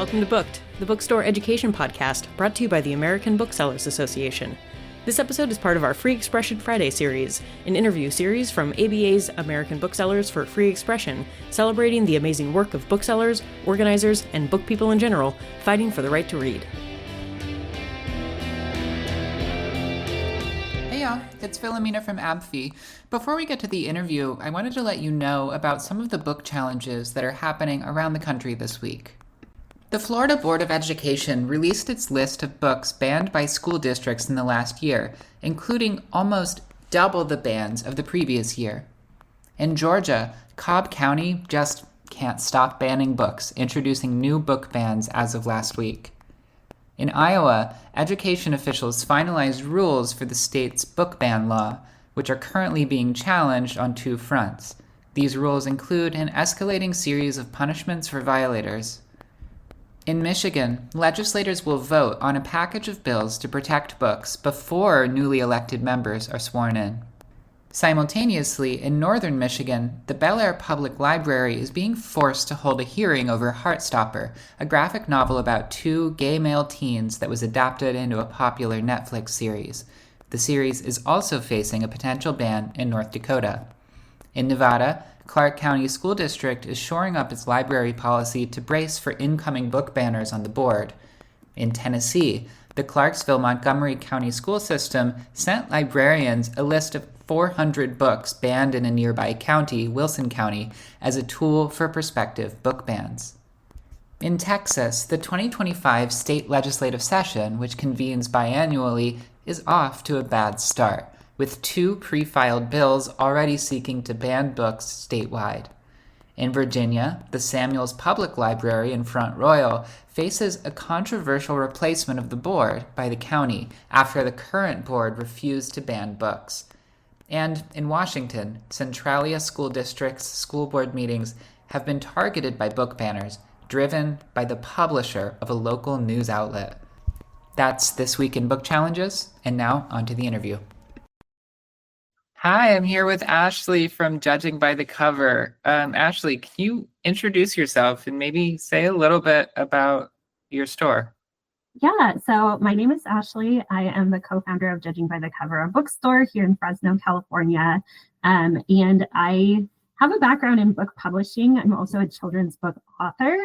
Welcome to Booked, the bookstore education podcast brought to you by the American Booksellers Association. This episode is part of our Free Expression Friday series, an interview series from ABA's American Booksellers for Free Expression, celebrating the amazing work of booksellers, organizers, and book people in general, fighting for the right to read. Hey y'all, it's Philomena from ABFE. Before we get to the interview, I wanted to let you know about some of the book challenges that are happening around the country this week. The Florida Board of Education released its list of books banned by school districts in the last year, including almost double the bans of the previous year. In Georgia, Cobb County just can't stop banning books, introducing new book bans as of last week. In Iowa, education officials finalized rules for the state's book ban law, which are currently being challenged on two fronts. These rules include an escalating series of punishments for violators. In Michigan, legislators will vote on a package of bills to protect books before newly elected members are sworn in. Simultaneously, in northern Michigan, the Bel Air Public Library is being forced to hold a hearing over Heartstopper, a graphic novel about two gay male teens that was adapted into a popular Netflix series. The series is also facing a potential ban in North Dakota. In Nevada, Clark County School District is shoring up its library policy to brace for incoming book banners on the board. In Tennessee, the Clarksville-Montgomery County School System sent librarians a list of 400 books banned in a nearby county, Wilson County, as a tool for prospective book bans. In Texas, the 2025 state legislative session, which convenes biannually, is off to a bad start, with two pre-filed bills already seeking to ban books statewide. In Virginia, the Samuels Public Library in Front Royal faces a controversial replacement of the board by the county after the current board refused to ban books. And in Washington, Centralia School District's school board meetings have been targeted by book banners, driven by the publisher of a local news outlet. That's This Week in Book Challenges, and now on to the interview. Hi, I'm here with Ashley from Judging by the Cover. Ashley, can you introduce yourself and maybe say a little bit about your store? Yeah, so my name is Ashley. I am the co-founder of Judging by the Cover, a bookstore here in Fresno, California. And I have a background in book publishing. I'm also a children's book author.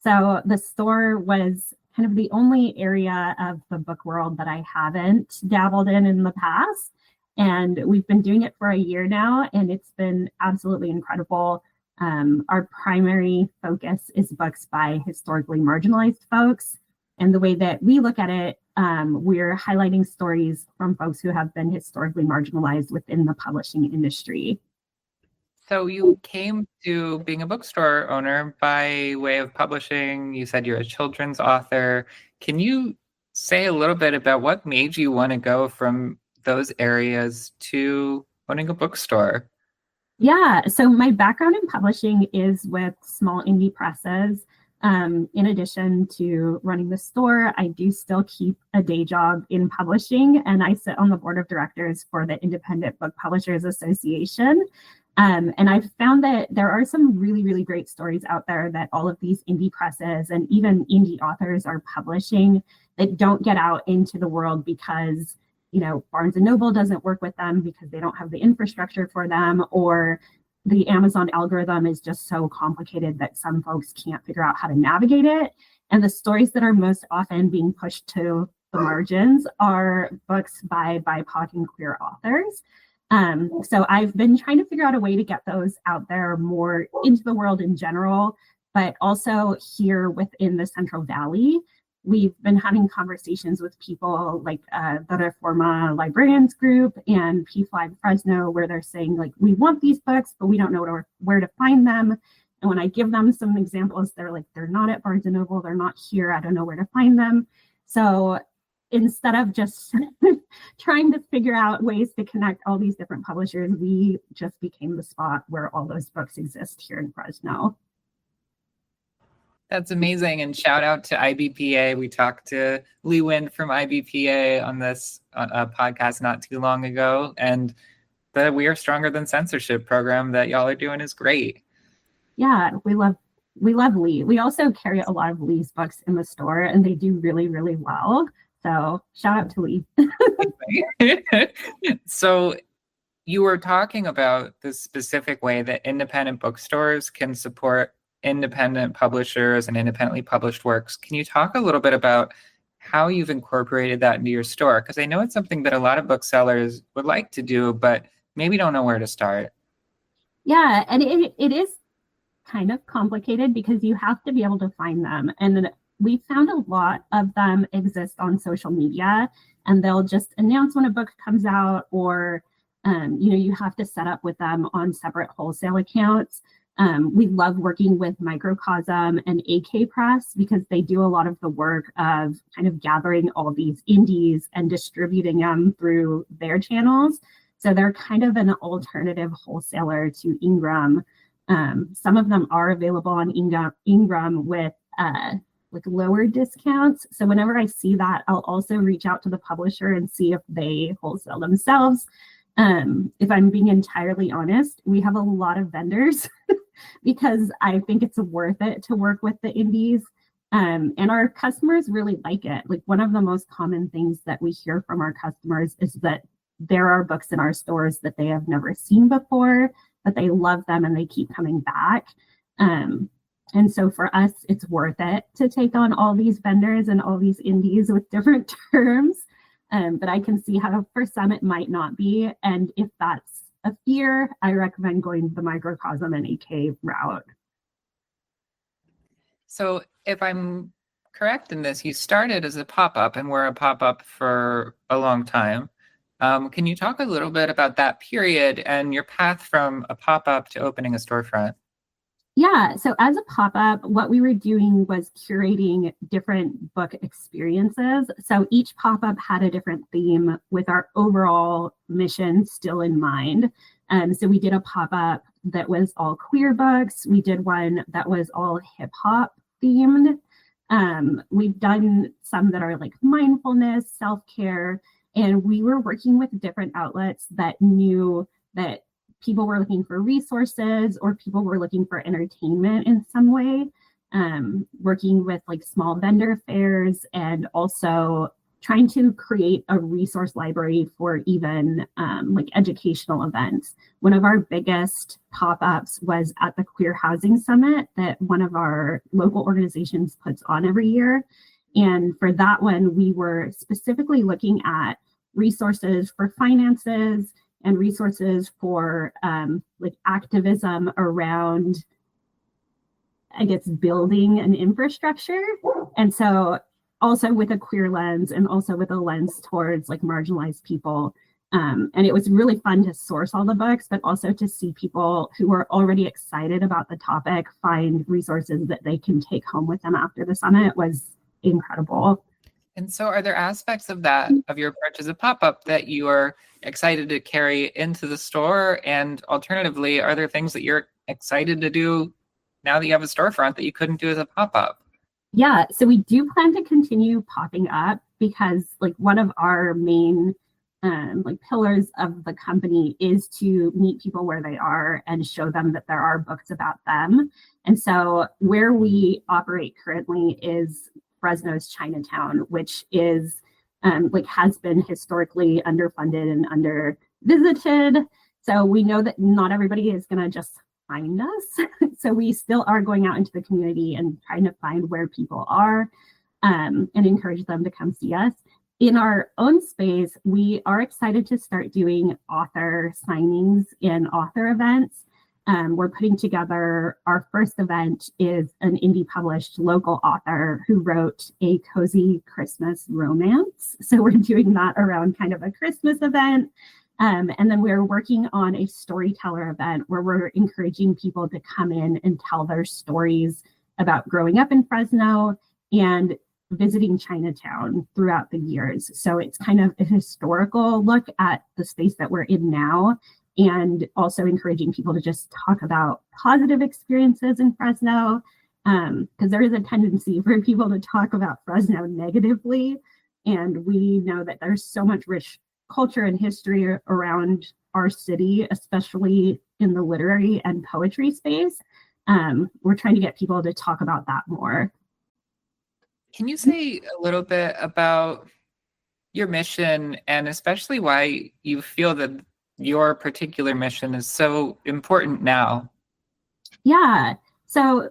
So the store was kind of the only area of the book world that I haven't dabbled in the past. And we've been doing it for a year now, and it's been absolutely incredible. Our primary focus is books by historically marginalized folks. And the way that we look at it, we're highlighting stories from folks who have been historically marginalized within the publishing industry. So you came to being a bookstore owner by way of publishing. You said you're a children's author. Can you say a little bit about what made you want to go from those areas to owning a bookstore? Yeah, so my background in publishing is with small indie presses. In addition to running the store, I do still keep a day job in publishing, and I sit on the board of directors for the Independent Book Publishers Association. And I've found that there are some really, really great stories out there that all of these indie presses and even indie authors are publishing that don't get out into the world because Barnes & Noble doesn't work with them because they don't have the infrastructure for them, or the Amazon algorithm is just so complicated that some folks can't figure out how to navigate it. And the stories that are most often being pushed to the margins are books by BIPOC and queer authors. So I've been trying to figure out a way to get those out there more into the world in general, but also here within the Central Valley. We've been having conversations with people like the Reforma Librarians Group and PFLAG Fresno, where they're saying, like, we want these books, but we don't know where to find them. And when I give them some examples, they're like, they're not at Barnes & Noble, they're not here, I don't know where to find them. So instead of just trying to figure out ways to connect all these different publishers, we just became the spot where all those books exist here in Fresno. That's amazing. And shout out to IBPA. We talked to Lee Wind from IBPA on this podcast not too long ago. And the We Are Stronger Than Censorship program that y'all are doing is great. Yeah, we love we love Lee. We also carry a lot of Lee's books in the store, and they do really, really well. So shout out to Lee. So you were talking about the specific way that independent bookstores can support independent publishers and independently published works. Can you talk a little bit about how you've incorporated that into your store? Because I know it's something that a lot of booksellers would like to do, but maybe don't know where to start. Yeah, and it is kind of complicated because you have to be able to find them. And we found a lot of them exist on social media, and they'll just announce when a book comes out, or you have to set up with them on separate wholesale accounts. We love working with Microcosm and AK Press because they do a lot of the work of kind of gathering all these indies and distributing them through their channels. So they're kind of an alternative wholesaler to Ingram. Some of them are available on Ingram with like lower discounts. So whenever I see that, I'll also reach out to the publisher and see if they wholesale themselves. If I'm being entirely honest, we have a lot of vendors because I think it's worth it to work with the indies. And our customers really like it. Like, one of the most common things that we hear from our customers is that there are books in our stores that they have never seen before, but they love them and they keep coming back. And so for us, it's worth it to take on all these vendors and all these indies with different terms. But I can see how for some it might not be. And if that's a fear, I recommend going the Microcosm and AK route. So if I'm correct in this, you started as a pop-up and were a pop-up for a long time. Can you talk a little bit about that period and your path from a pop-up to opening a storefront? Yeah, so as a pop-up, what we were doing was curating different book experiences. So each pop-up had a different theme with our overall mission still in mind. So we did a pop-up that was all queer books. We did one that was all hip-hop themed. We've done some that are like mindfulness, self-care, and we were working with different outlets that knew that people were looking for resources or people were looking for entertainment in some way, working with like small vendor fairs and also trying to create a resource library for even like educational events. One of our biggest pop-ups was at the Queer Housing Summit that one of our local organizations puts on every year. And for that one, we were specifically looking at resources for finances and resources for like activism around, I guess, building an infrastructure. And so also with a queer lens and also with a lens towards like marginalized people. And it was really fun to source all the books, but also to see people who were already excited about the topic find resources that they can take home with them after the summit was incredible. And so are there aspects of that, of your approach as a pop-up, that you are excited to carry into the store? And alternatively, are there things that you're excited to do now that you have a storefront that you couldn't do as a pop-up? Yeah, so we do plan to continue popping up because like one of our main like pillars of the company is to meet people where they are and show them that there are books about them. And so where we operate currently is Fresno's Chinatown, which is like has been historically underfunded and under visited. So we know that not everybody is going to just find us. So we still are going out into the community and trying to find where people are and encourage them to come see us. In our own space, we are excited to start doing author signings and author events. We're putting together, our first event is an indie published local author who wrote a cozy Christmas romance. So we're doing that around kind of a Christmas event. And then we're working on a storyteller event where we're encouraging people to come in and tell their stories about growing up in Fresno and visiting Chinatown throughout the years. So it's kind of a historical look at the space that we're in now, and also encouraging people to just talk about positive experiences in Fresno, because there is a tendency for people to talk about Fresno negatively. And we know that there's so much rich culture and history around our city, especially in the literary and poetry space. we're trying to get people to talk about that more. Can you say a little bit about your mission and especially why you feel that your particular mission is so important now? Yeah. So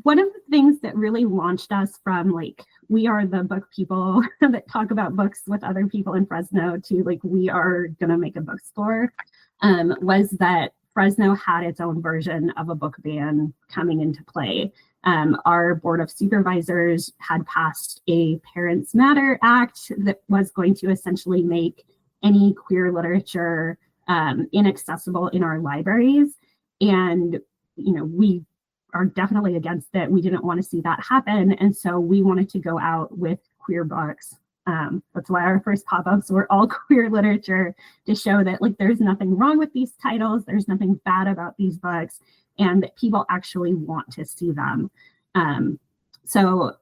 one of the things that really launched us from like, we are the book people that talk about books with other people in Fresno to like, we are going to make a bookstore, was that Fresno had its own version of a book ban coming into play. Our board of supervisors had passed a Parents Matter Act that was going to essentially make any queer literature inaccessible in our libraries. And, we are definitely against it. We didn't want to see that happen. And so we wanted to go out with queer books. That's why our first pop-ups were all queer literature, to show that like there's nothing wrong with these titles, there's nothing bad about these books, and that people actually want to see them. So,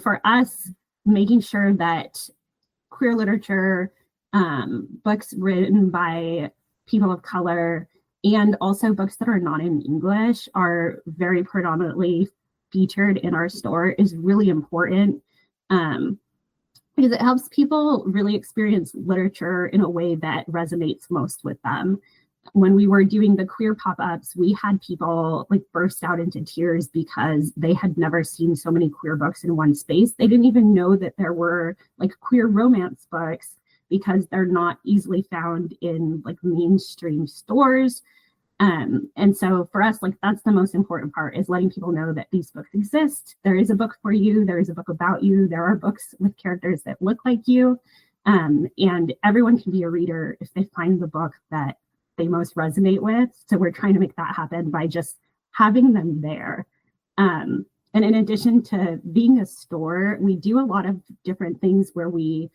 for us, making sure that queer literature, books written by people of color, and also books that are not in English are very predominantly featured in our store is really important, because it helps people really experience literature in a way that resonates most with them. When we were doing the queer pop-ups, we had people like burst out into tears because they had never seen so many queer books in one space. They didn't even know that there were like queer romance books because they're not easily found in like mainstream stores. And so for us, like that's the most important part, is letting people know that these books exist. There is a book for you. There is a book about you. There are books with characters that look like you. And everyone can be a reader if they find the book that they most resonate with. So we're trying to make that happen by just having them there. And in addition to being a store, we do a lot of different things where we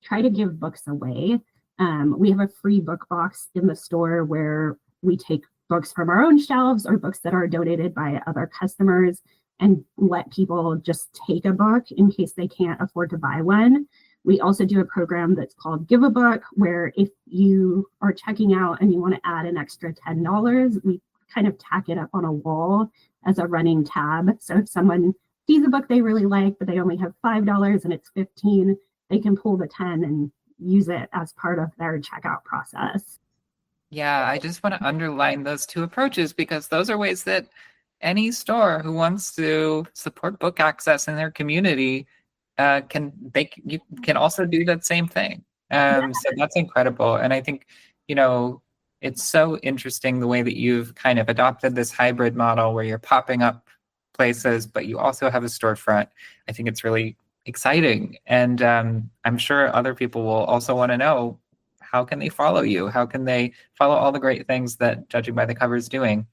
try to give books away. We have a free book box in the store where we take books from our own shelves or books that are donated by other customers and let people just take a book in case they can't afford to buy one. We also do a program that's called Give a Book, where if you are checking out and you want to add an extra $10, we kind of tack it up on a wall as a running tab. So if someone sees a book they really like, but they only have $5 and it's $15, they can pull the 10 and use it as part of their checkout process. Yeah, I just want to underline those two approaches, because those are ways that any store who wants to support book access in their community you can also do that same thing. So that's incredible. And I think, it's so interesting the way that you've kind of adopted this hybrid model where you're popping up places, but you also have a storefront. I think it's really exciting. And I'm sure other people will also want to know, how can they follow you? How can they follow all the great things that Judging by the Cover is doing?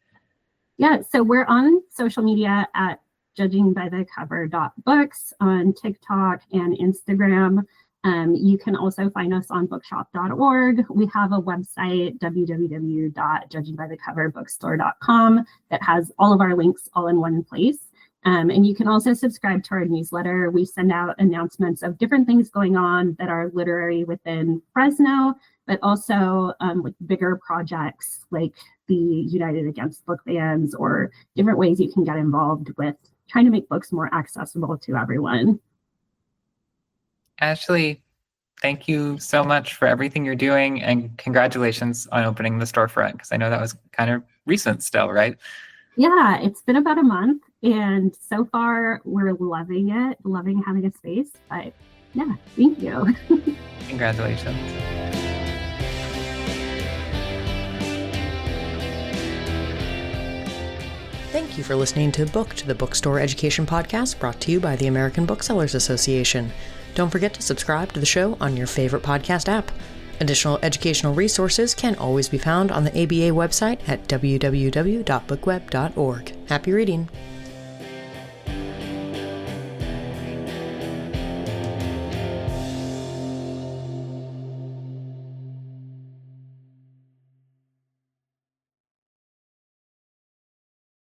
Yeah, so we're on social media at judgingbythecover.books on TikTok and Instagram. You can also find us on bookshop.org. We have a website, www.judgingbythecoverbookstore.com, that has all of our links all in one place. And you can also subscribe to our newsletter. We send out announcements of different things going on that are literary within Fresno, but also like bigger projects like the United Against Book Bans, or different ways you can get involved with trying to make books more accessible to everyone. Ashley, thank you so much for everything you're doing, and congratulations on opening the storefront, because I know that was kind of recent still, right? Yeah, it's been about a month, and so far we're loving it, loving having a space. But yeah, thank you. Congratulations. Thank you for listening to Booked, the Bookstore Education Podcast brought to you by the American Booksellers Association. Don't forget to subscribe to the show on your favorite podcast app. Additional educational resources can always be found on the ABA website at www.bookweb.org. Happy reading!